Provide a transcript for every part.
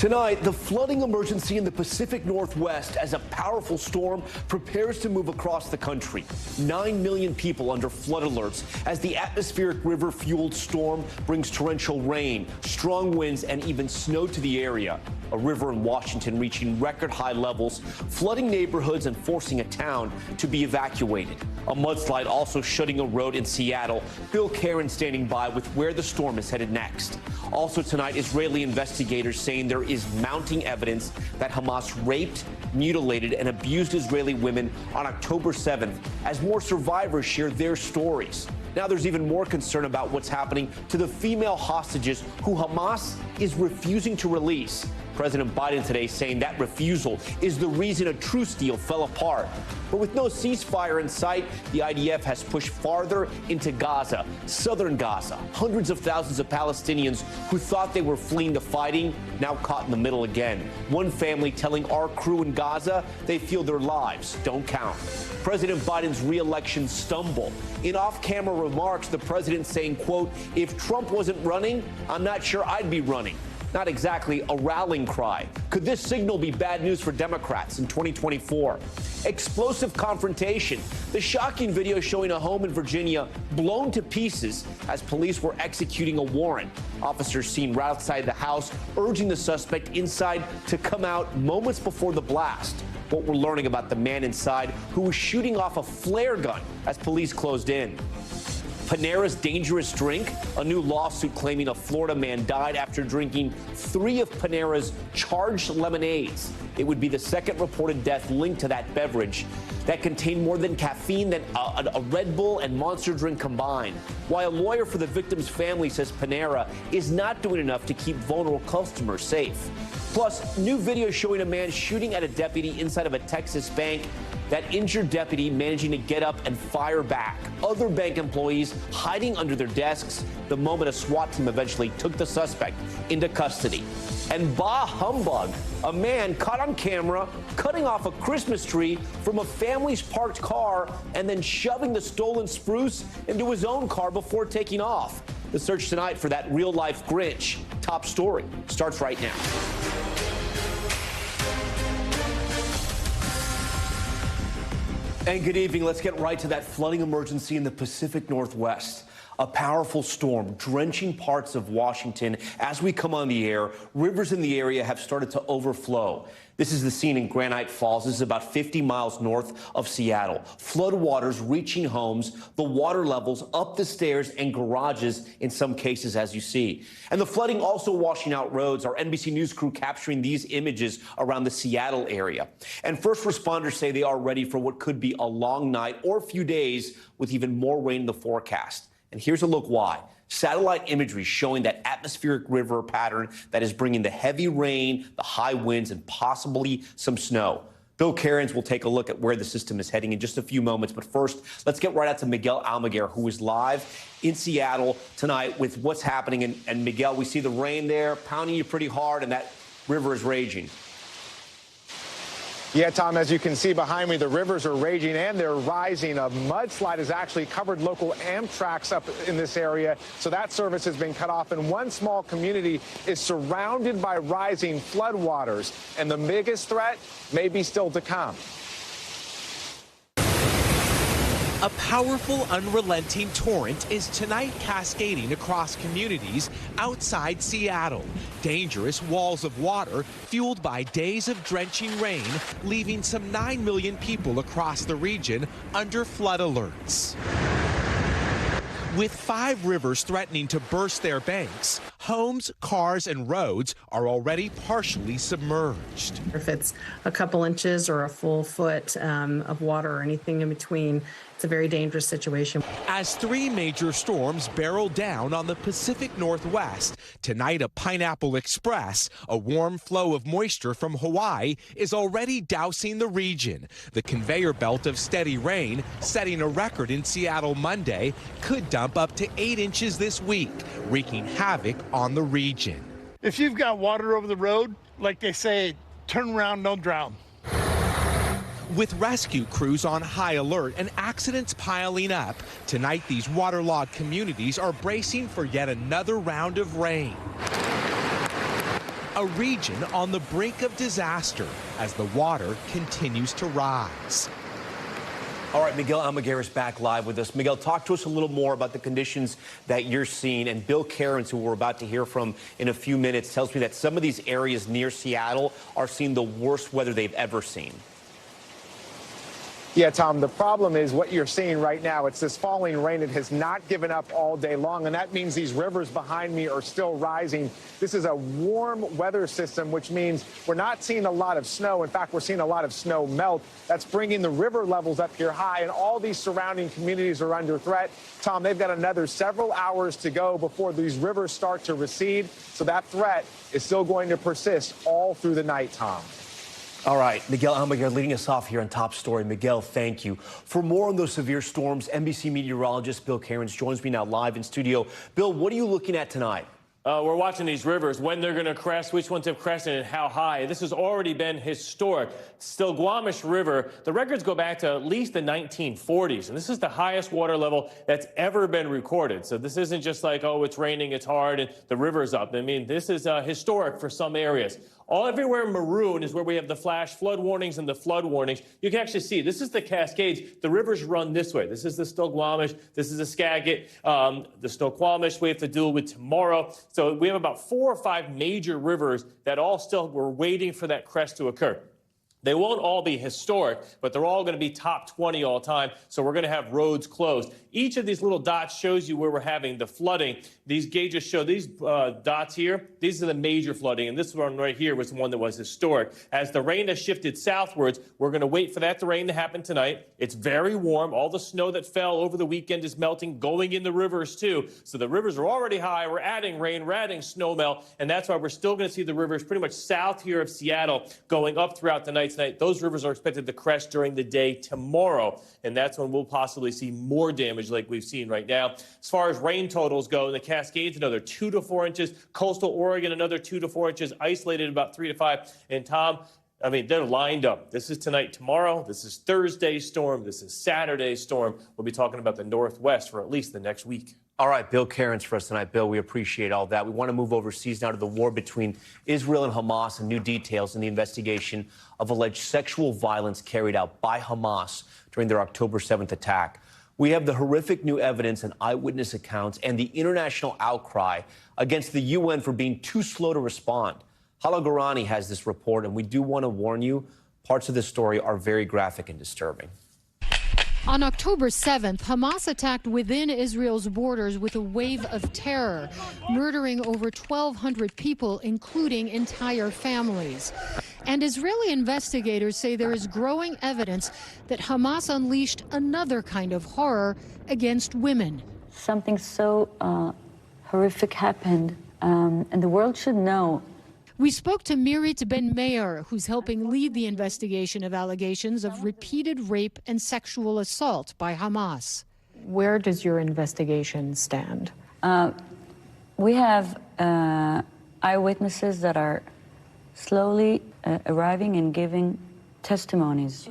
Tonight, the flooding emergency in the Pacific Northwest as a powerful storm prepares to move across the country. 9 million people under flood alerts as the atmospheric river-fueled storm brings torrential rain, strong winds, and even snow to the area. A river in Washington reaching record high levels, flooding neighborhoods and forcing a town to be evacuated. A mudslide also shutting a road in Seattle. Bill Karen standing by with where the storm is headed next. Also tonight, Israeli investigators saying there is mounting evidence that Hamas raped, mutilated, and abused Israeli women on October 7th as more survivors share their stories. Now there's even more concern about what's happening to the female hostages who Hamas is refusing to release. President Biden today saying that refusal is the reason a truce deal fell apart. But with no ceasefire in sight, the IDF has pushed farther into Gaza, southern Gaza. Hundreds of thousands of Palestinians who thought they were fleeing the fighting, now caught in the middle again. One family telling our crew in Gaza they feel their lives don't count. President Biden's re-election stumble. In off-camera remarks, the president saying, quote, "If Trump wasn't running, I'm not sure I'd be running." Not exactly a rallying cry. Could this signal be bad news for Democrats in 2024? Explosive confrontation. The shocking video showing a home in Virginia blown to pieces as police were executing a warrant. Officers seen right outside the house urging the suspect inside to come out moments before the blast. What we're learning about the man inside who was shooting off a flare gun as police closed in. Panera's dangerous drink, a new lawsuit claiming a Florida man died after drinking 3 of Panera's charged lemonades. It would be the second reported death linked to that beverage that contained more than caffeine than a Red Bull and Monster drink combined. While a lawyer for the victim's family says Panera is not doing enough to keep vulnerable customers safe. Plus, new video showing a man shooting at a deputy inside of a Texas bank. That injured deputy managing to get up and fire back. Other bank employees hiding under their desks the moment a SWAT team eventually took the suspect into custody. And bah humbug, a man caught on camera cutting off a Christmas tree from a family's parked car and then shoving the stolen spruce into his own car before taking off. The search tonight for that real-life Grinch. Top story starts right now. And good evening. Let's get right to that flooding emergency in the Pacific Northwest. A powerful storm drenching parts of Washington. As we come on the air, rivers in the area have started to overflow. This is the scene in Granite Falls. This is about 50 miles north of Seattle. Floodwaters reaching homes, the water levels up the stairs and garages in some cases, as you see. And the flooding also washing out roads. Our NBC News crew capturing these images around the Seattle area. And first responders say they are ready for what could be a long night or a few days with even more rain in the forecast. And here's a look why. Satellite imagery showing that atmospheric river pattern that is bringing the heavy rain, the high winds, and possibly some snow. Bill Cairns will take a look at where the system is heading in just a few moments. But first, let's get right out to Miguel Almaguer, who is live in Seattle tonight with what's happening. And Miguel, we see the rain there pounding you pretty hard, and that river is raging. Yeah, Tom, as you can see behind me, the rivers are raging and they're rising. A mudslide has actually covered local Amtrak's up in this area, so that service has been cut off. And one small community is surrounded by rising floodwaters, and the biggest threat may be still to come. A powerful, unrelenting torrent is tonight cascading across communities outside Seattle. Dangerous walls of water fueled by days of drenching rain, leaving some 9 million people across the region under flood alerts. With 5 rivers threatening to burst their banks, homes, cars, and roads are already partially submerged. If it's a couple inches or a full foot of water or anything in between, it's a very dangerous situation. As 3 major storms barrel down on the Pacific Northwest, tonight a Pineapple Express, a warm flow of moisture from Hawaii, is already dousing the region. The conveyor belt of steady rain, setting a record in Seattle Monday, could dump up to 8 inches this week, wreaking havoc on the region. If you've got water over the road, like they say, turn around, don't drown. With rescue crews on high alert and accidents piling up, tonight these waterlogged communities are bracing for yet another round of rain. a region on the brink of disaster as the water continues to rise. All right, Miguel Almaguer is back live with us. Miguel, talk to us a little more about the conditions that you're seeing. And Bill Cairns, who we're about to hear from in a few minutes, tells me that some of these areas near Seattle are seeing the worst weather they've ever seen. Yeah, Tom, the problem is what you're seeing right now. It's this falling rain. It has not given up all day long, and that means these rivers behind me are still rising. This is a warm weather system, which means we're not seeing a lot of snow. In fact, we're seeing a lot of snow melt. That's bringing the river levels up here high, and all these surrounding communities are under threat. Tom, they've got another several hours to go before these rivers start to recede, so that threat is still going to persist all through the night, Tom. All right, Miguel Almaguer leading us off here on Top Story. Miguel, thank you. For more on those severe storms, NBC meteorologist Bill Cairns joins me now live in studio. Bill, what are you looking at tonight? We're watching these rivers, when they're going to crest, which ones have crested, and how high. This has already been historic. Still-Guamish River, the records go back to at least the 1940s, and this is the highest water level that's ever been recorded. So this isn't just like, oh, it's raining, it's hard, and the river's up. I mean, this is historic for some areas. Everywhere maroon is where we have the flash flood warnings and the flood warnings. You can actually see this is the Cascades. The rivers run this way. This is the Still-Guamish. This is the Skagit. The Still-Guamish we have to deal with tomorrow. So we have about 4 or 5 major rivers that all still were waiting for that crest to occur. They won't all be historic, but they're all going to be top 20 all time, so we're going to have roads closed. Each of these little dots shows you where we're having the flooding. These gauges show these dots here. These are the major flooding, and this one right here was the one that was historic. As the rain has shifted southwards, we're going to wait for that rain to happen tonight. It's very warm. All the snow that fell over the weekend is melting, going in the rivers too. So the rivers are already high. We're adding rain, we're adding snow melt, and that's why we're still going to see the rivers pretty much south here of Seattle going up throughout the night tonight. Those rivers are expected to crest during the day tomorrow, and that's when we'll possibly see more damage like we've seen right now. As far as rain totals go, in the Cascades, another 2 to 4 inches. Coastal Oregon, another 2 to 4 inches. Isolated, about 3 to 5. And Tom, I mean, they're lined up. This is tonight, tomorrow. This is Thursday's storm. This is Saturday's storm. We'll be talking about the Northwest for at least the next week. All right, Bill Cairns for us tonight. Bill, we appreciate all that. We want to move overseas now to the war between Israel and Hamas and new details in the investigation of alleged sexual violence carried out by Hamas during their October 7th attack. We have the horrific new evidence and eyewitness accounts and the international outcry against the UN for being too slow to respond. Hala Gourani has this report, and we do want to warn you, parts of this story are very graphic and disturbing. On October 7th, Hamas attacked within Israel's borders with a wave of terror, murdering over 1,200 people, including entire families. And Israeli investigators say there is growing evidence that Hamas unleashed another kind of horror against women. Something so horrific happened, and the world should know. We spoke to Mirit Ben Meir, who's helping lead the investigation of allegations of repeated rape and sexual assault by Hamas. Where does your investigation stand? We have eyewitnesses that are slowly arriving and giving testimonies.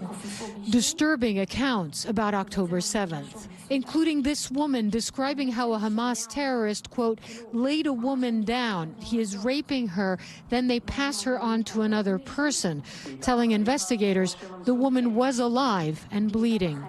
Disturbing accounts about October 7th, including this woman describing how a Hamas terrorist, quote, laid a woman down. He is raping her, then they pass her on to another person, telling investigators the woman was alive and bleeding.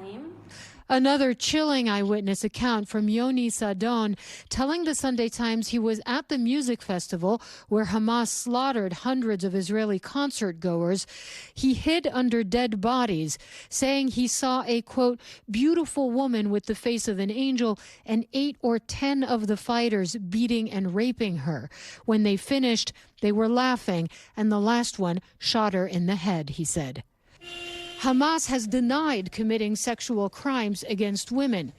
Another chilling eyewitness account from Yoni Sadon, telling the Sunday Times he was at the music festival where Hamas slaughtered hundreds of Israeli concert goers. He hid under dead bodies, saying he saw a, quote, beautiful woman with the face of an angel and 8 or 10 of the fighters beating and raping her. When they finished, they were laughing, and the last one shot her in the head, he said. Hamas has denied committing sexual crimes against women.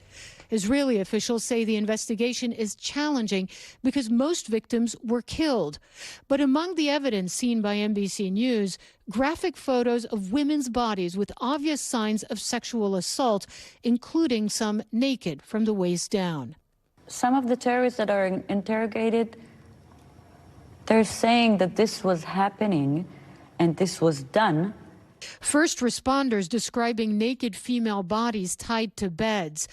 Israeli officials say the investigation is challenging because most victims were killed. But among the evidence seen by NBC News, graphic photos of women's bodies with obvious signs of sexual assault, including some naked from the waist down. Some of the terrorists that are interrogated, they're saying that this was happening and this was done. First responders describing naked female bodies tied to beds.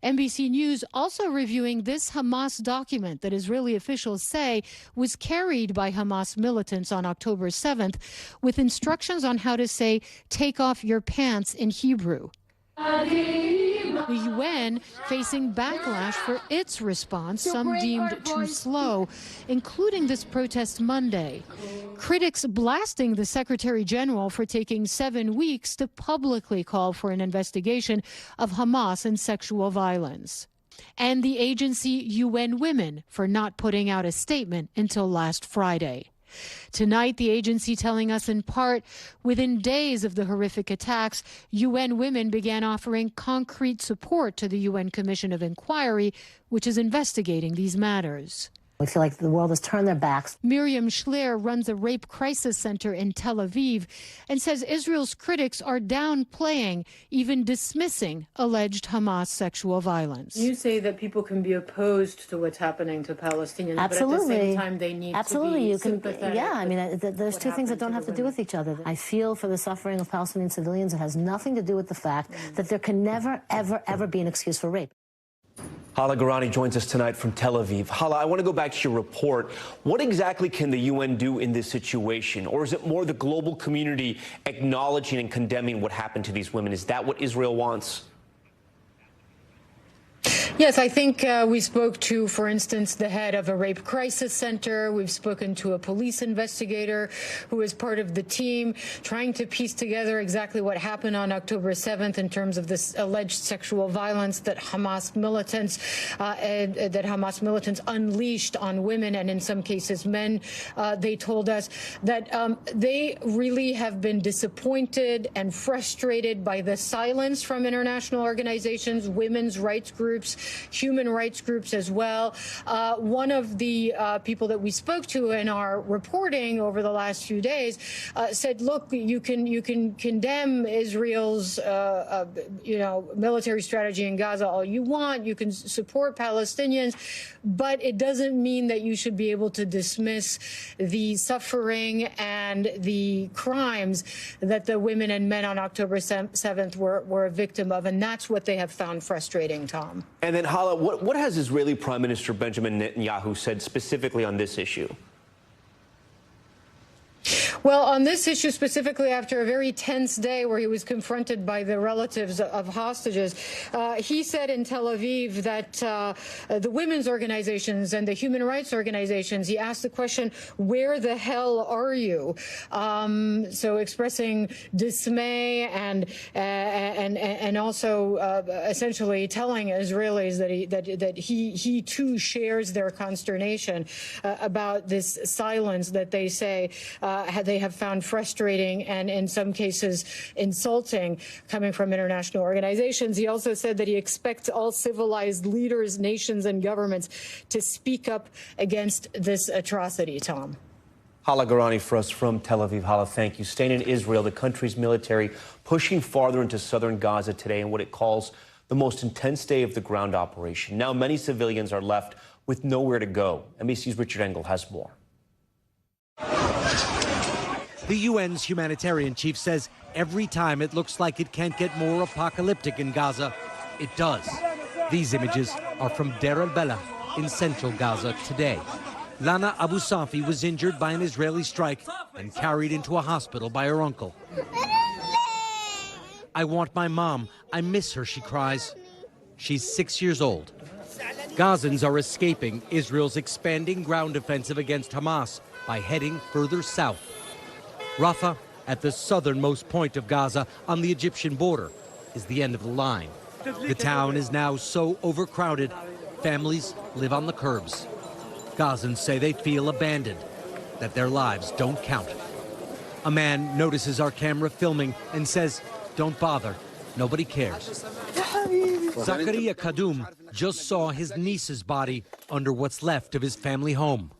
NBC News also reviewing this Hamas document that Israeli officials say was carried by Hamas militants on October 7th with instructions on how to say, "take off your pants" in Hebrew. The UN facing backlash for its response, some deemed too slow, including this protest Monday. Critics blasting the Secretary General for taking 7 weeks to publicly call for an investigation of Hamas and sexual violence. And the agency UN Women for not putting out a statement until last Friday. Tonight, the agency telling us in part, within days of the horrific attacks, UN Women began offering concrete support to the UN Commission of Inquiry, which is investigating these matters. We feel like the world has turned their backs. Miriam Schleer runs a rape crisis center in Tel Aviv and says Israel's critics are downplaying, even dismissing, alleged Hamas sexual violence. You say that people can be opposed to what's happening to Palestinians, Absolutely. but at the same time they need to be sympathetic. Yeah, I mean, there's two things that don't have to do with each other. I feel for the suffering of Palestinian civilians. It has nothing to do with the fact that there can never, ever, ever be an excuse for rape. Hala Garani joins us tonight from Tel Aviv. Hala, I want to go back to your report. What exactly can the UN do in this situation? Or is it more the global community acknowledging and condemning what happened to these women? Is that what Israel wants? Yes, I think we spoke to, for instance, the head of a rape crisis center. We've spoken to a police investigator who is part of the team trying to piece together exactly what happened on October 7th in terms of this alleged sexual violence that Hamas militants unleashed on women and in some cases men. They told us that they really have been disappointed and frustrated by the silence from international organizations, women's rights groups, human rights groups as well. One of the people that we spoke to in our reporting over the last few days said, look, you can condemn Israel's military strategy in Gaza all you want. You can support Palestinians, but it doesn't mean that you should be able to dismiss the suffering and the crimes that the women and men on October 7th were a victim of. And that's what they have found frustrating, Tom. And then, Hala, what has Israeli Prime Minister Benjamin Netanyahu said specifically on this issue? Well, on this issue specifically, after a very tense day where he was confronted by the relatives of hostages, he said in Tel Aviv that the women's organizations and the human rights organizations, he asked the question, where the hell are you? So expressing dismay and also essentially telling Israelis that he too shares their consternation about this silence that they say they have found frustrating and in some cases insulting coming from international organizations. He also said that he expects all civilized leaders, nations and governments to speak up against this atrocity, Tom. Hala Garani for us from Tel Aviv. Hala, thank you. Staying in Israel, the country's military pushing farther into southern Gaza today in what it calls the most intense day of the ground operation. Now many civilians are left with nowhere to go. NBC's Richard Engel has more. The UN's humanitarian chief says every time it looks like it can't get more apocalyptic in Gaza, it does. These images are from Deir el-Belah in central Gaza today. Lana Abu Safi was injured by an Israeli strike and carried into a hospital by her uncle. I want my mom. I miss her, she cries. She's 6 years old. Gazans are escaping Israel's expanding ground offensive against Hamas by heading further south. Rafah, at the southernmost point of Gaza on the Egyptian border, is the end of the line. The town is now so overcrowded, families live on the curbs. Gazans say they feel abandoned, that their lives don't count. A man notices our camera filming and says, don't bother, nobody cares. Zakaria Kadum just saw his niece's body under what's left of his family home.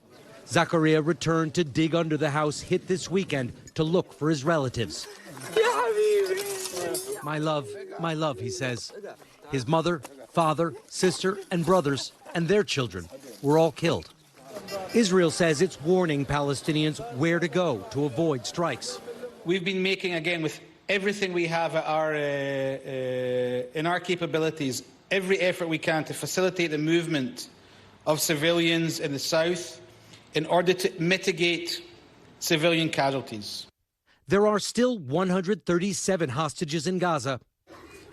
Zakaria returned to dig under the house hit this weekend to look for his relatives. My love, he says. His mother, father, sister, and brothers, and their children were all killed. Israel says it's warning Palestinians where to go to avoid strikes. We've been making, again, with everything we have in our capabilities, every effort we can to facilitate the movement of civilians in the south in order to mitigate civilian casualties. There are still 137 hostages in Gaza.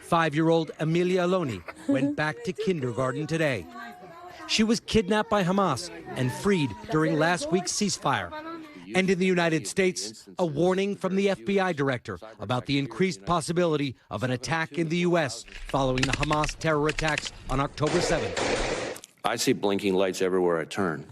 5-year-old Amelia Aloni went back to kindergarten today. She was kidnapped by Hamas and freed during last week's ceasefire. And in the United States, a warning from the FBI director about the increased possibility of an attack in the U.S. following the Hamas terror attacks on October 7th. I see blinking lights everywhere I turn.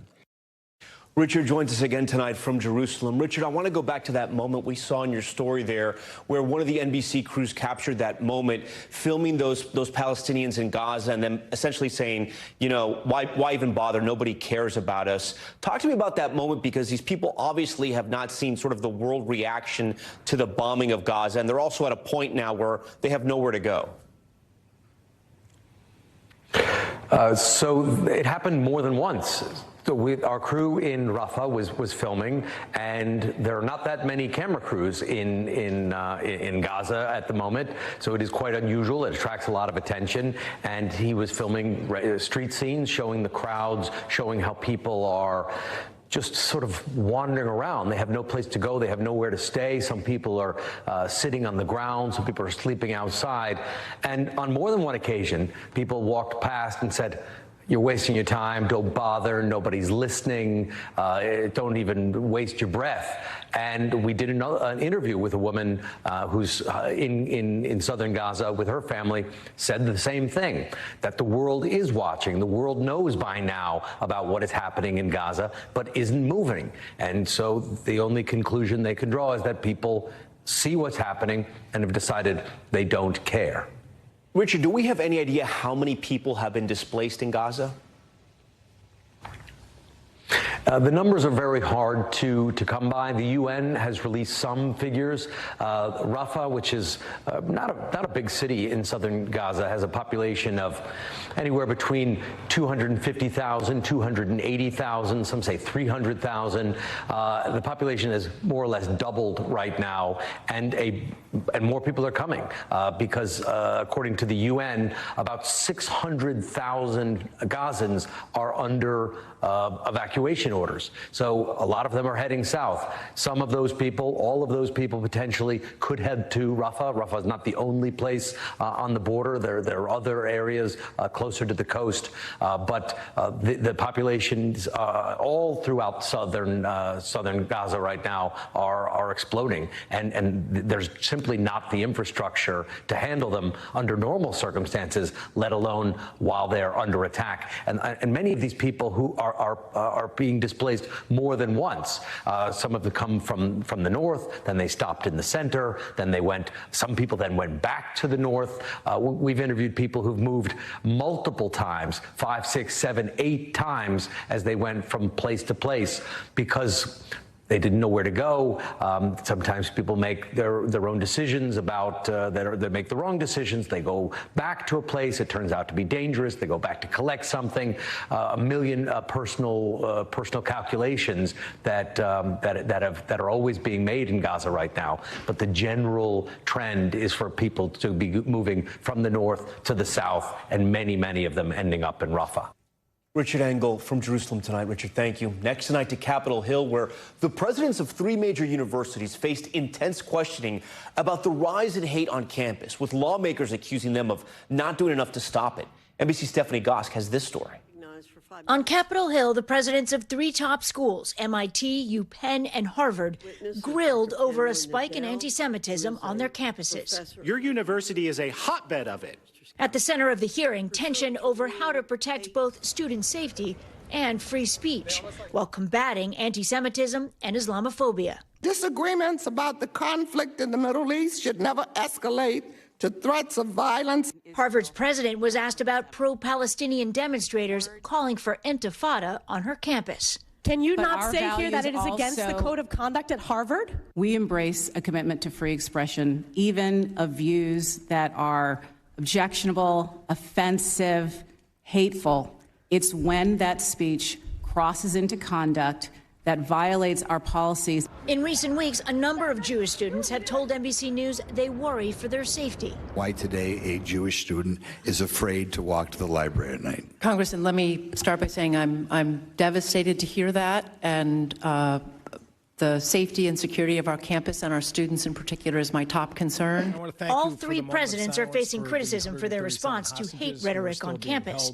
Richard joins us again tonight from Jerusalem. Richard, I want to go back to that moment we saw in your story there where one of the NBC crews captured that moment, filming those Palestinians in Gaza and then essentially saying, you know, why even bother? Nobody cares about us. Talk to me about that moment, because these people obviously have not seen sort of the world reaction to the bombing of Gaza, and they're also at a point now where they have nowhere to go. So it happened more than once. So our crew in Rafah was filming, and there are not that many camera crews in Gaza at the moment. So it is quite unusual. It attracts a lot of attention. And he was filming street scenes, showing the crowds, showing how people are just sort of wandering around. They have no place to go. They have nowhere to stay. Some people are sitting on the ground. Some people are sleeping outside. And on more than one occasion, people walked past and said, "You're wasting your time. Don't bother. Nobody's listening. Don't even waste your breath." And we did an interview with a woman who's in southern Gaza with her family, said the same thing, that the world is watching. The world knows by now about what is happening in Gaza, but isn't moving. And so the only conclusion they can draw is that people see what's happening and have decided they don't care. Richard, do we have any idea how many people have been displaced in Gaza? The numbers are very hard to come by. The UN has released some figures. Rafah, which is not a big city in southern Gaza, has a population of anywhere between 250,000, 280,000, some say 300,000. The population has more or less doubled right now, and more people are coming because, according to the UN, about 600,000 Gazans are under evacuation orders. So a lot of them are heading south. Some of those people, all of those people potentially could head to Rafah. Rafah is not the only place on the border. There are other areas closer to the coast. But the populations all throughout southern Gaza right now are exploding. And there's simply not the infrastructure to handle them under normal circumstances, let alone while they're under attack. And many of these people who are being displaced more than once. Some of them come from the north, then they stopped in the center, then some people then went back to the north. We've interviewed people who've moved multiple times, 5, 6, 7, 8 times as they went from place to place because they didn't know where to go. Sometimes people make their own decisions about they make the wrong decisions. They go back to a place. It turns out to be dangerous. They go back to collect something. A million personal calculations that are always being made in Gaza right now. But the general trend is for people to be moving from the north to the south, and many of them ending up in Rafah. Richard Engel from Jerusalem tonight. Richard, thank you. Next tonight to Capitol Hill, where the presidents of 3 major universities faced intense questioning about the rise in hate on campus, with lawmakers accusing them of not doing enough to stop it. NBC's Stephanie Gosk has this story. On Capitol Hill, the presidents of 3 top schools, MIT, UPenn, and Harvard, grilled over a spike in anti-Semitism on their campuses. Your university is a hotbed of it. At the center of the hearing, tension over how to protect both student safety and free speech while combating anti-Semitism and Islamophobia. Disagreements about the conflict in the Middle East should never escalate to threats of violence. Harvard's president was asked about pro-Palestinian demonstrators calling for intifada on her campus. Can you not say here that it is against the code of conduct at Harvard? We embrace a commitment to free expression, even of views that are objectionable, offensive, hateful. It's when that speech crosses into conduct that violates our policies. In recent weeks, a number of Jewish students have told NBC News they worry for their safety. Why today a Jewish student is afraid to walk to the library at night. Congressman, let me start by saying I'm devastated to hear that, and the safety and security of our campus and our students in particular is my top concern. All three presidents are facing criticism for their response to hate rhetoric on campus.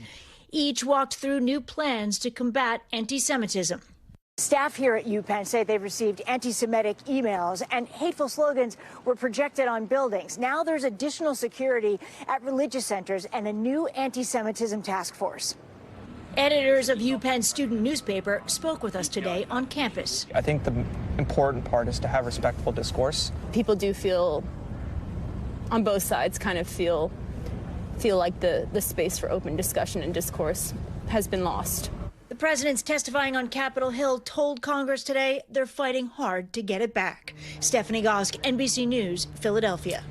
Each walked through new plans to combat anti-Semitism. Staff here at UPenn say they've received anti-Semitic emails and hateful slogans were projected on buildings. Now there's additional security at religious centers and a new anti-Semitism task force. Editors of UPenn's student newspaper spoke with us today on campus. I think the important part is to have respectful discourse. People do feel, on both sides, kind of feel like the space for open discussion and discourse has been lost. The presidents testifying on Capitol Hill told Congress today they're fighting hard to get it back. Stephanie Gosk, NBC News, Philadelphia.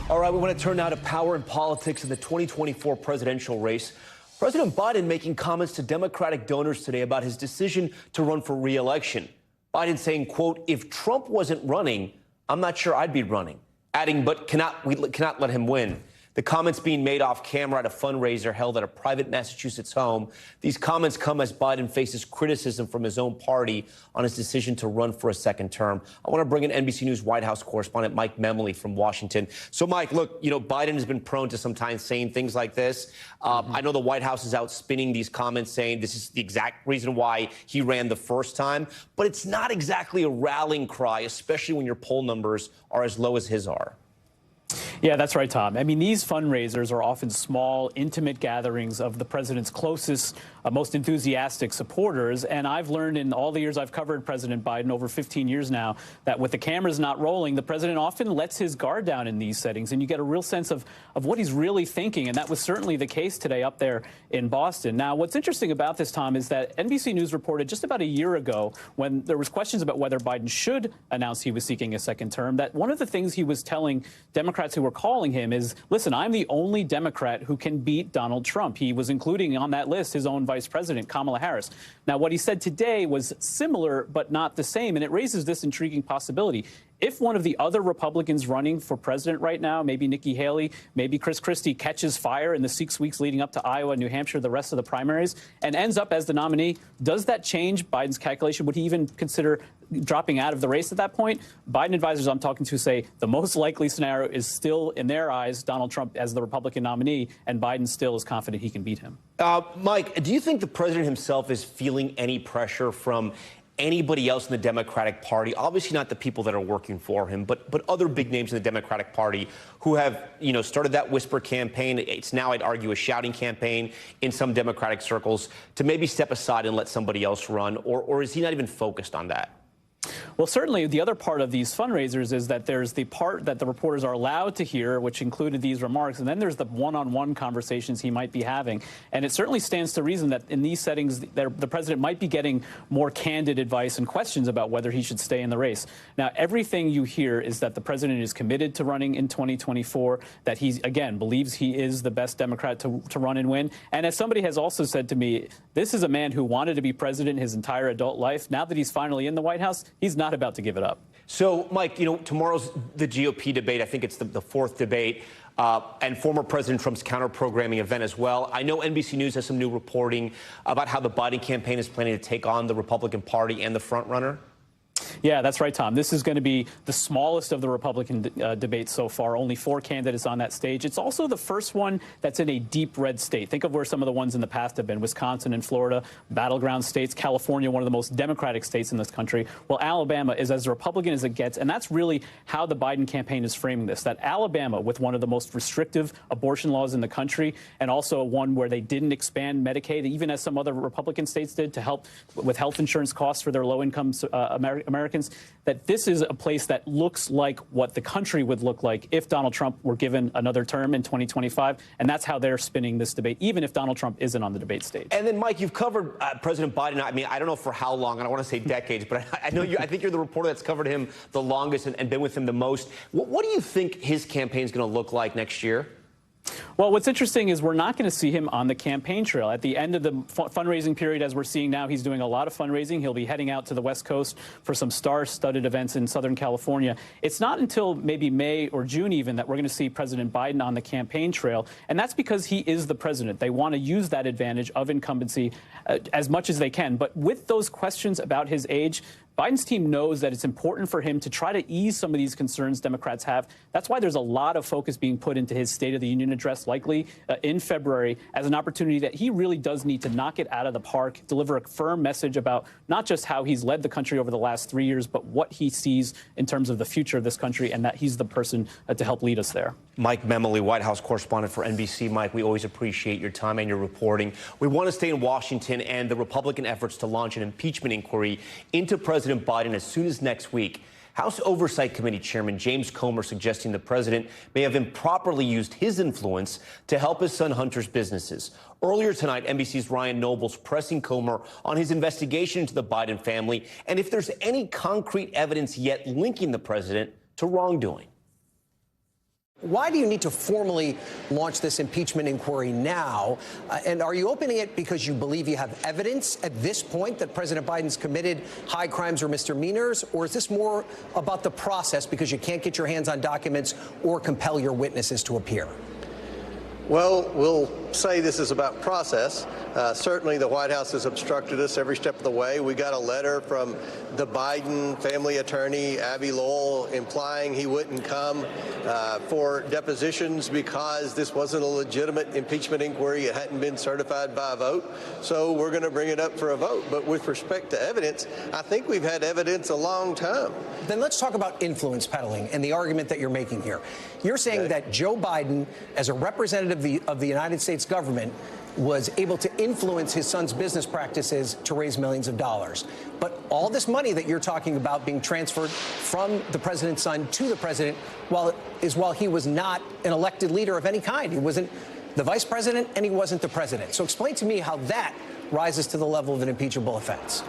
All right, we want to turn now to power and politics in the 2024 presidential race. President Biden making comments to Democratic donors today about his decision to run for re-election. Biden saying, quote, "If Trump wasn't running, I'm not sure I'd be running." Adding, "But we cannot let him win." The comments being made off camera at a fundraiser held at a private Massachusetts home. These comments come as Biden faces criticism from his own party on his decision to run for a second term. I want to bring in NBC News White House correspondent Mike Memley from Washington. So, Mike, look, Biden has been prone to sometimes saying things like this. I know the White House is out spinning these comments, saying this is the exact reason why he ran the first time. But it's not exactly a rallying cry, especially when your poll numbers are as low as his are. Yeah, that's right, Tom. I mean, these fundraisers are often small, intimate gatherings of the president's closest, most enthusiastic supporters. And I've learned in all the years I've covered President Biden, over 15 years now, that with the cameras not rolling, the president often lets his guard down in these settings. And you get a real sense of what he's really thinking. And that was certainly the case today up there in Boston. Now, what's interesting about this, Tom, is that NBC News reported just about a year ago, when there was questions about whether Biden should announce he was seeking a second term, that one of the things he was telling Democrats who were calling him is, listen, I'm the only Democrat who can beat Donald Trump. He was including on that list his own vice president, Kamala Harris. Now, what he said today was similar but not the same, and it raises this intriguing possibility. If one of the other Republicans running for president right now, maybe Nikki Haley, maybe Chris Christie, catches fire in the 6 weeks leading up to Iowa, New Hampshire, the rest of the primaries, and ends up as the nominee, does that change Biden's calculation? Would he even consider dropping out of the race at that point? Biden advisors I'm talking to say the most likely scenario is still, in their eyes, Donald Trump as the Republican nominee, and Biden still is confident he can beat him. Mike, do you think the president himself is feeling any pressure from anybody else in the Democratic Party? Obviously not the people that are working for him, but other big names in the Democratic Party who have, started that whisper campaign. It's now, I'd argue, a shouting campaign in some Democratic circles to maybe step aside and let somebody else run, or is he not even focused on that? Well, certainly the other part of these fundraisers is that there's the part that the reporters are allowed to hear, which included these remarks, and then there's the one-on-one conversations he might be having. And it certainly stands to reason that in these settings, the president might be getting more candid advice and questions about whether he should stay in the race. Now, everything you hear is that the president is committed to running in 2024, that he, again, believes he is the best Democrat to run and win. And as somebody has also said to me, this is a man who wanted to be president his entire adult life. Now that he's finally in the White House, he's not about to give it up. So, Mike, tomorrow's the GOP debate. I think it's the fourth debate, and former President Trump's counter-programming event as well. I know NBC News has some new reporting about how the Biden campaign is planning to take on the Republican Party and the frontrunner. Yeah, that's right, Tom. This is going to be the smallest of the Republican debates so far. Only 4 candidates on that stage. It's also the first one that's in a deep red state. Think of where some of the ones in the past have been. Wisconsin and Florida, battleground states. California, one of the most Democratic states in this country. Well, Alabama is as Republican as it gets. And that's really how the Biden campaign is framing this, that Alabama, with one of the most restrictive abortion laws in the country, and also one where they didn't expand Medicaid, even as some other Republican states did, to help with health insurance costs for their low-income Americans, that this is a place that looks like what the country would look like if Donald Trump were given another term in 2025. And that's how they're spinning this debate, even if Donald Trump isn't on the debate stage. And then, Mike, you've covered President Biden. I mean, I don't know for how long. I don't want to say decades, but I know I think you're the reporter that's covered him the longest and been with him the most. What do you think his campaign is going to look like next year? Well, what's interesting is we're not going to see him on the campaign trail. At the end of the fundraising period, as we're seeing now, he's doing a lot of fundraising. He'll be heading out to the West Coast for some star-studded events in Southern California. It's not until maybe May or June even that we're going to see President Biden on the campaign trail, and that's because he is the president. They want to use that advantage of incumbency as much as they can. But with those questions about his age, Biden's team knows that it's important for him to try to ease some of these concerns Democrats have. That's why there's a lot of focus being put into his State of the Union address, likely in February, as an opportunity that he really does need to knock it out of the park, deliver a firm message about not just how he's led the country over the last 3 years, but what he sees in terms of the future of this country, and that he's the person to help lead us there. Mike Memoli, White House correspondent for NBC. Mike, we always appreciate your time and your reporting. We want to stay in Washington and the Republican efforts to launch an impeachment inquiry into President Biden as soon as next week. House Oversight Committee Chairman James Comer suggesting the president may have improperly used his influence to help his son Hunter's businesses. Earlier tonight, NBC's Ryan Nobles pressing Comer on his investigation into the Biden family and if there's any concrete evidence yet linking the president to wrongdoing. Why do you need to formally launch this impeachment inquiry now? And are you opening it because you believe you have evidence at this point that President Biden's committed high crimes or misdemeanors? Or is this more about the process because you can't get your hands on documents or compel your witnesses to appear? Well, we'll say this is about process. Certainly the White House has obstructed us every step of the way. We got a letter from the Biden family attorney, Abby Lowell, implying he wouldn't come for depositions because this wasn't a legitimate impeachment inquiry. It hadn't been certified by a vote. So we're going to bring it up for a vote. But with respect to evidence, I think we've had evidence a long time. Then let's talk about influence peddling and the argument that you're making here. You're saying that Joe Biden, as a representative of the United States government, was able to influence his son's business practices to raise millions of dollars. But all this money that you're talking about being transferred from the president's son to the president while he was not an elected leader of any kind. He wasn't the vice president and he wasn't the president. So explain to me how that rises to the level of an impeachable offense.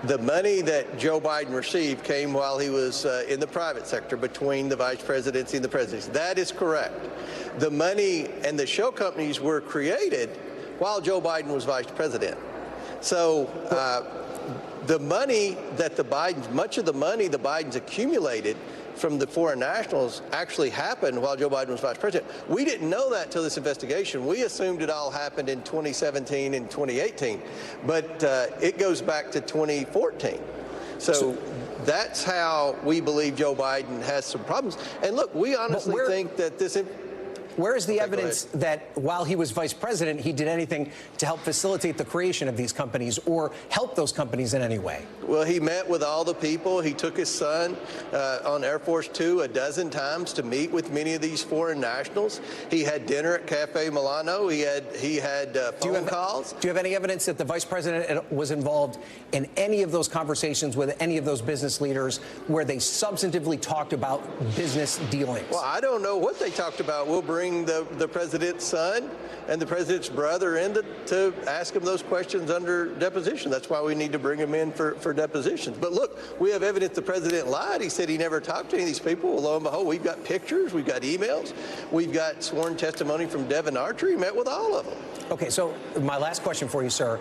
The money that Joe Biden received came while he was in the private sector between the vice presidency and the presidency. That is correct. The money and the show companies were created while Joe Biden was vice president. So the money that much of the money the Bidens accumulated from the foreign nationals actually happened while Joe Biden was vice president. We didn't know that till this investigation. We assumed it all happened in 2017 and 2018, but it goes back to 2014. So that's how we believe Joe Biden has some problems. And look, we honestly think that this... Where is the evidence that while he was vice president, he did anything to help facilitate the creation of these companies or help those companies in any way? Well, he met with all the people. He took his son on Air Force Two a dozen times to meet with many of these foreign nationals. He had dinner at Cafe Milano. He had phone calls. Do you have any evidence that the vice president was involved in any of those conversations with any of those business leaders where they substantively talked about business dealings? Well, I don't know what they talked about. We'll bring the president's son and the president's brother in to ask him those questions under deposition. That's why we need to bring him in for depositions. But look, we have evidence the president lied. He said he never talked to any of these people. Well, lo and behold, we've got pictures, we've got emails, we've got sworn testimony from Devin Archer. He met with all of them. Okay, so my last question for you, sir,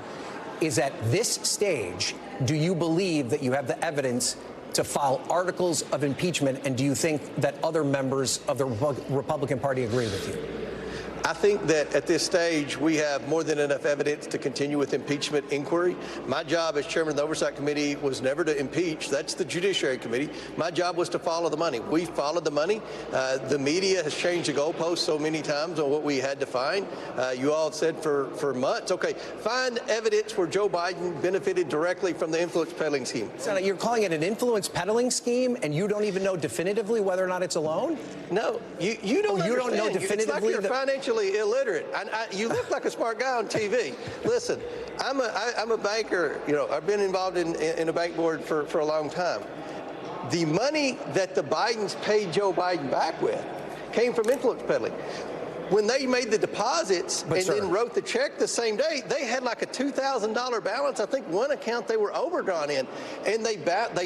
is at this stage, do you believe that you have the evidence to file articles of impeachment, and do you think that other members of the Republican Party agree with you? I think that at this stage, we have more than enough evidence to continue with impeachment inquiry. My job as chairman of the Oversight Committee was never to impeach. That's the Judiciary Committee. My job was to follow the money. We followed the money. The media has changed the goalposts so many times on what we had to find. You all said for months, okay, find evidence where Joe Biden benefited directly from the influence peddling scheme. So you're calling it an influence peddling scheme, and you don't even know definitively whether or not it's a loan? No, you don't. You don't know definitively. It's like you're financially illiterate. You look like a smart guy on TV. Listen, I'm a banker. You know, I've been involved in a bank board for a long time. The money that the Bidens paid Joe Biden back with came from influence peddling. when they made the deposits then wrote the check the same day, they had like a $2,000 balance. I think one account they were overdrawn in, and they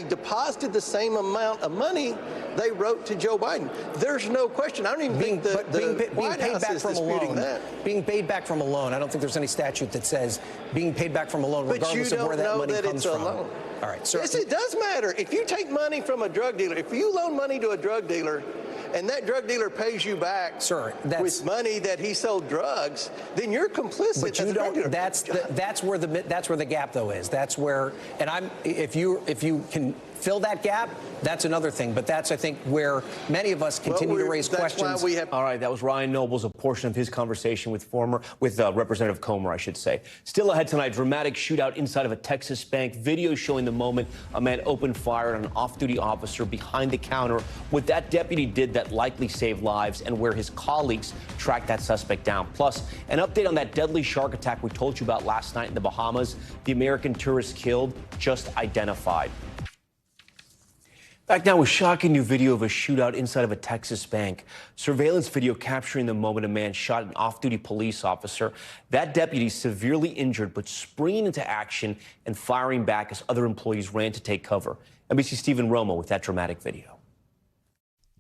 deposited the same amount of money they wrote to Joe Biden. There's no question. I don't even think the White House is disputing that. Being paid back from a loan, I don't think there's any statute that says being paid back from a loan, regardless of where that money comes from. All right, sir. Yes, it does matter. If you take money from a drug dealer, if you loan money to a drug dealer, and that drug dealer pays you back with money that he sold drugs, then you're complicit. But you don't. That's where the gap though is. That's where, and if you can fill that gap, that's another thing. But that's, I think, where many of us continue to raise questions. All right, that was Ryan Nobles, a portion of his conversation with Representative Comer, I should say. Still ahead tonight, dramatic shootout inside of a Texas bank. Video showing the moment a man opened fire on an off-duty officer behind the counter. What that deputy did that likely saved lives, and where his colleagues tracked that suspect down. Plus, an update on that deadly shark attack we told you about last night in the Bahamas. The American tourist killed, just identified. Back now with shocking new video of a shootout inside of a Texas bank. Surveillance video capturing the moment a man shot an off-duty police officer. That deputy severely injured, but springing into action and firing back as other employees ran to take cover. NBC Stephen Romo with that dramatic video.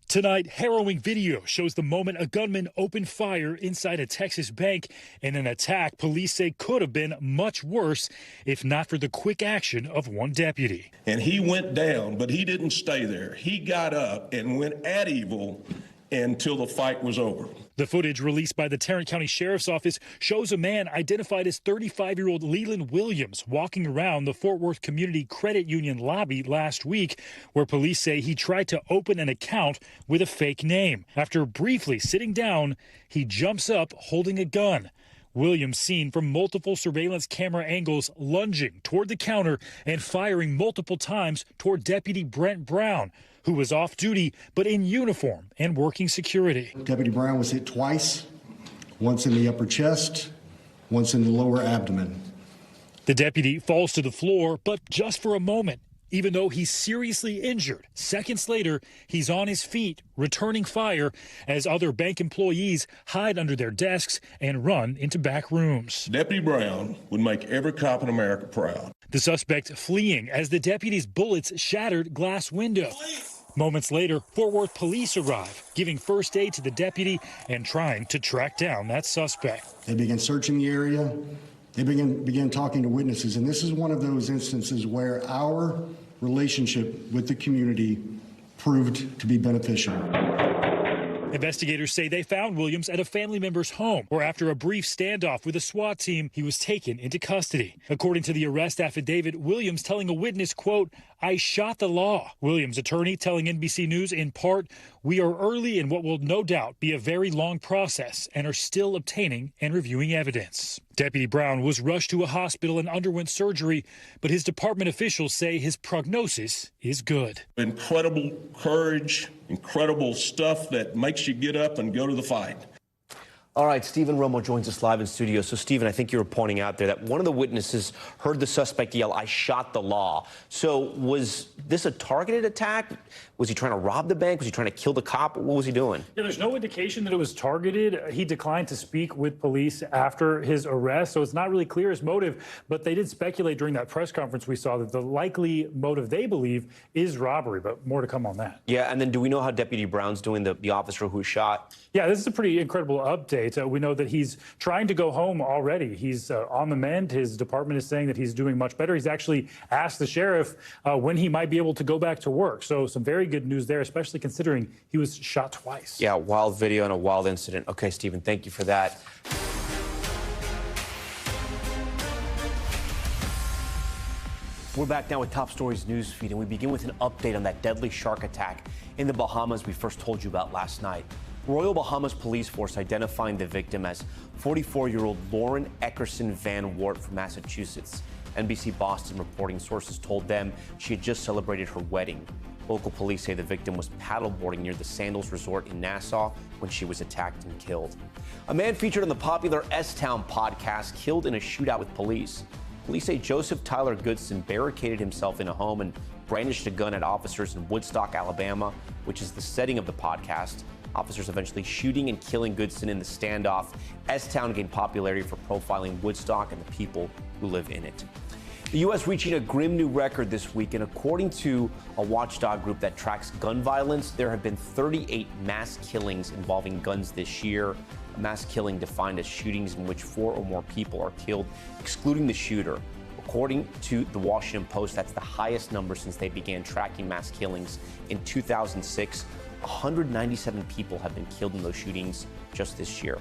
Tonight, harrowing video shows the moment a gunman opened fire inside a Texas bank in an attack police say could have been much worse if not for the quick action of one deputy. And he went down, but he didn't stay there. He got up and went at evil until the fight was over. The footage released by the Tarrant County Sheriff's Office shows a man identified as 35-year-old Leland Williams walking around the Fort Worth Community Credit Union lobby last week, where police say he tried to open an account with a fake name. After briefly sitting down, he jumps up holding a gun. Williams seen from multiple surveillance camera angles lunging toward the counter and firing multiple times toward Deputy Brent Brown, who was off duty but in uniform and working security. Deputy Brown was hit twice, once in the upper chest, once in the lower abdomen. The deputy falls to the floor, but just for a moment, even though he's seriously injured. Seconds later, he's on his feet, returning fire as other bank employees hide under their desks and run into back rooms. Deputy Brown would make every cop in America proud. The suspect fleeing as the deputy's bullets shattered glass window. Moments later, Fort Worth police arrive, giving first aid to the deputy and trying to track down that suspect. They began searching the area. They began talking to witnesses, and this is one of those instances where our relationship with the community proved to be beneficial. Investigators say they found Williams at a family member's home, where after a brief standoff with a SWAT team, he was taken into custody. According to the arrest affidavit, Williams telling a witness, quote, "I shot the law." Williams' attorney telling NBC News in part, "We are early in what will no doubt be a very long process and are still obtaining and reviewing evidence." Deputy Brown was rushed to a hospital and underwent surgery, but his department officials say his prognosis is good. Incredible courage, incredible stuff that makes you get up and go to the fight. All right, Stephen Romo joins us live in studio. So, Stephen, I think you were pointing out there that one of the witnesses heard the suspect yell, "I shot the law." So was this a targeted attack? Was he trying to rob the bank? Was he trying to kill the cop? What was he doing? Yeah, there's no indication that it was targeted. He declined to speak with police after his arrest, so it's not really clear his motive. But they did speculate during that press conference we saw that the likely motive, they believe, is robbery. But more to come on that. Yeah, and then do we know how Deputy Brown's doing, the officer who was shot? Yeah, this is a pretty incredible update. We know that he's trying to go home already. He's on the mend. His department is saying that he's doing much better. He's actually asked the sheriff when he might be able to go back to work. So some very good news there, especially considering he was shot twice. Yeah, wild video and a wild incident. Okay, Stephen, thank you for that. We're back now with Top Stories Newsfeed, and we begin with an update on that deadly shark attack in the Bahamas we first told you about last night. Royal Bahamas Police Force identifying the victim as 44-year-old Lauren Eckerson Van Wart from Massachusetts. NBC Boston reporting sources told them she had just celebrated her wedding. Local police say the victim was paddleboarding near the Sandals Resort in Nassau when she was attacked and killed. A man featured on the popular S-Town podcast killed in a shootout with police. Police say Joseph Tyler Goodson barricaded himself in a home and brandished a gun at officers in Woodstock, Alabama, which is the setting of the podcast. Officers eventually shooting and killing Goodson in the standoff. S-Town gained popularity for profiling Woodstock and the people who live in it. The U.S. reaching a grim new record this week, and according to a watchdog group that tracks gun violence, there have been 38 mass killings involving guns this year. A mass killing defined as shootings in which 4 or more people are killed, excluding the shooter. According to the Washington Post, that's the highest number since they began tracking mass killings in 2006. 197 people have been killed in those shootings just this year.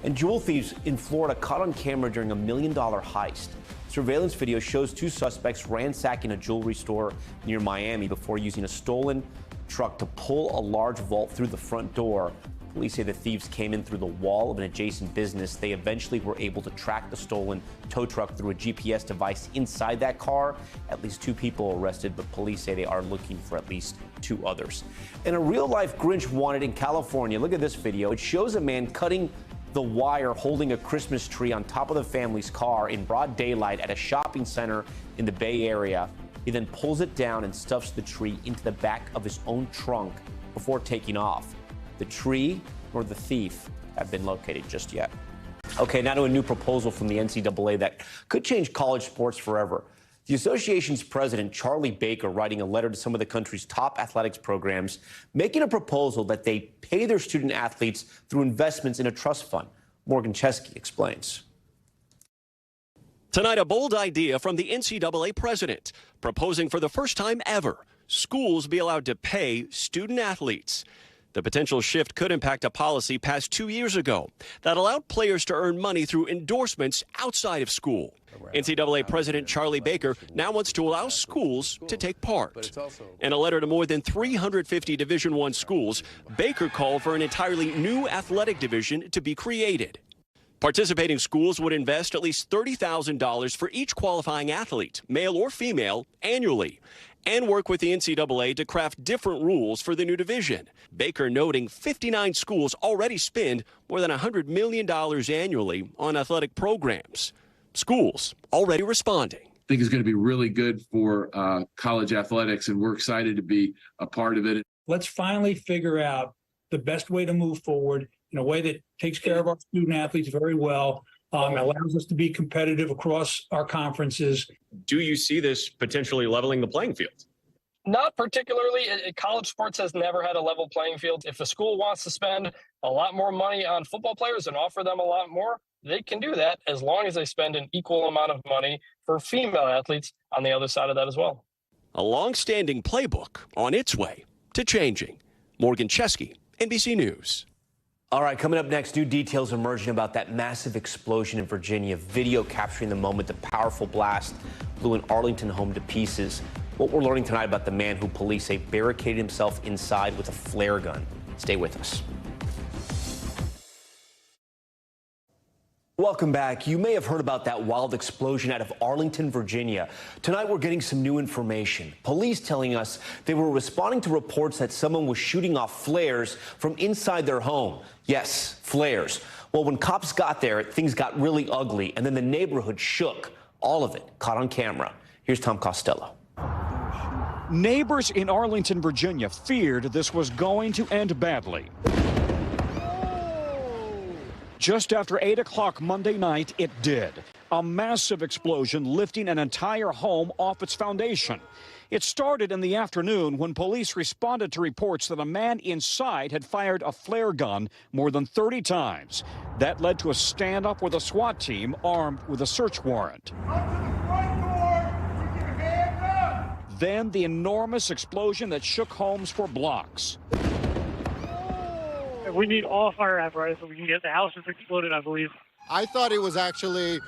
And jewel thieves in Florida caught on camera during a $1 million heist. Surveillance video shows 2 suspects ransacking a jewelry store near Miami before using a stolen truck to pull a large vault through the front door. Police say the thieves came in through the wall of an adjacent business. They eventually were able to track the stolen tow truck through a GPS device inside that car. At least 2 people arrested, but police say they are looking for at least 2 others. And a real-life Grinch wanted in California. Look at this video. It shows a man cutting the wire holding a Christmas tree on top of the family's car in broad daylight at a shopping center in the Bay Area. He then pulls it down and stuffs the tree into the back of his own trunk before taking off. The tree nor the thief have been located just yet. Okay, now to a new proposal from the NCAA that could change college sports forever. The association's president, Charlie Baker, writing a letter to some of the country's top athletics programs, making a proposal that they pay their student athletes through investments in a trust fund. Morgan Chesky explains. Tonight, a bold idea from the NCAA president, proposing for the first time ever, schools be allowed to pay student athletes. The potential shift could impact a policy passed 2 years ago that allowed players to earn money through endorsements outside of school. NCAA President Charlie Baker now wants to allow schools to take part. In a letter to more than 350 Division I schools, Baker called for an entirely new athletic division to be created. Participating schools would invest at least $30,000 for each qualifying athlete, male or female, annually, and work with the NCAA to craft different rules for the new division. Baker noting 59 schools already spend more than $100 million annually on athletic programs. Schools already responding. I think it's going to be really good for college athletics, and we're excited to be a part of it. Let's finally figure out the best way to move forward in a way that takes care of our student athletes very well, allows us to be competitive across our conferences. Do you see this potentially leveling the playing field? Not particularly. College sports has never had a level playing field. If a school wants to spend a lot more money on football players and offer them a lot more, they can do that as long as they spend an equal amount of money for female athletes on the other side of that as well. A long-standing playbook on its way to changing. Morgan Chesky, NBC News. All right, coming up next, new details emerging about that massive explosion in Virginia. Video capturing the moment the powerful blast blew an Arlington home to pieces. What we're learning tonight about the man who police say barricaded himself inside with a flare gun. Stay with us. Welcome back. You may have heard about that wild explosion out of Arlington, Virginia. Tonight, we're getting some new information. Police telling us they were responding to reports that someone was shooting off flares from inside their home. Yes, flares. Well, when cops got there, things got really ugly, and then the neighborhood shook. All of it caught on camera. Here's Tom Costello. Neighbors in Arlington, Virginia feared this was going to end badly. Just after 8 o'clock Monday night, it did. A massive explosion lifting an entire home off its foundation. It started in the afternoon when police responded to reports that a man inside had fired a flare gun more than 30 times. That led to a standoff with a SWAT team armed with a search warrant. Then the enormous explosion that shook homes for blocks. We need all fire apparatus so we can get the house that's exploded, I believe. I thought it was actually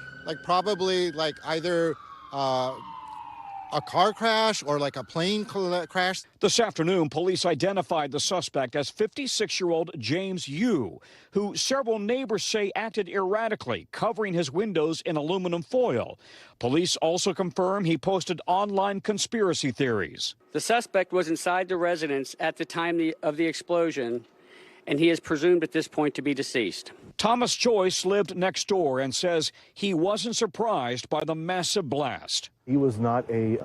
probably either a car crash or a plane crash. This afternoon, police identified the suspect as 56-year-old James Yu, who several neighbors say acted erratically, covering his windows in aluminum foil. Police also confirm he posted online conspiracy theories. The suspect was inside the residence at the time of the explosion, and he is presumed at this point to be deceased. Thomas Joyce lived next door and says he wasn't surprised by the massive blast. He was not a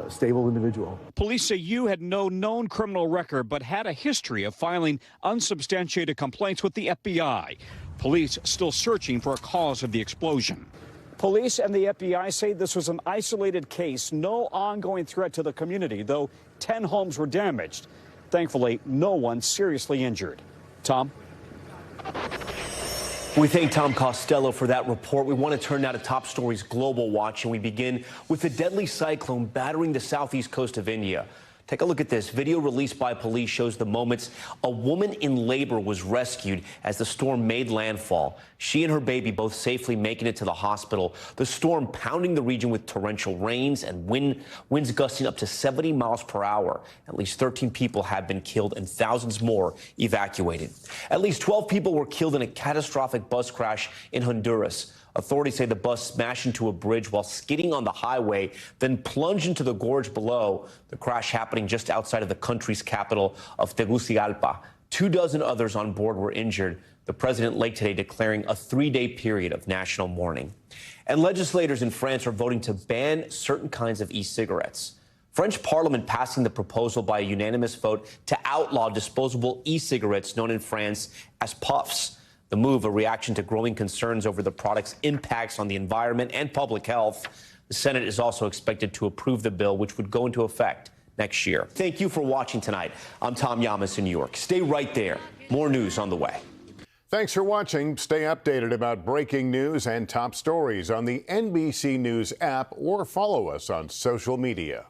stable individual. Police say Yu had no known criminal record, but had a history of filing unsubstantiated complaints with the FBI. Police still searching for a cause of the explosion. Police and the FBI say this was an isolated case, no ongoing threat to the community, though 10 homes were damaged. Thankfully, no one seriously injured. Tom? We thank Tom Costello for that report. We want to turn now to Top Stories Global Watch, and we begin with the deadly cyclone battering the southeast coast of India. Take a look at this. Video released by police shows the moments a woman in labor was rescued as the storm made landfall. She and her baby both safely making it to the hospital. The storm pounding the region with torrential rains and winds gusting up to 70 miles per hour. At least 13 people have been killed and thousands more evacuated. At least 12 people were killed in a catastrophic bus crash in Honduras. Authorities say the bus smashed into a bridge while skidding on the highway, then plunged into the gorge below. The crash happening just outside of the country's capital of Tegucigalpa. 24 others on board were injured. The president late today declaring a 3-day period of national mourning. And legislators in France are voting to ban certain kinds of e-cigarettes. French Parliament passing the proposal by a unanimous vote to outlaw disposable e-cigarettes known in France as puffs. The move, a reaction to growing concerns over the product's impacts on the environment and public health. The Senate is also expected to approve the bill, which would go into effect next year. Thank you for watching tonight. I'm Tom Llamas in New York. Stay right there. More news on the way. Thanks for watching. Stay updated about breaking news and top stories on the NBC News app or follow us on social media.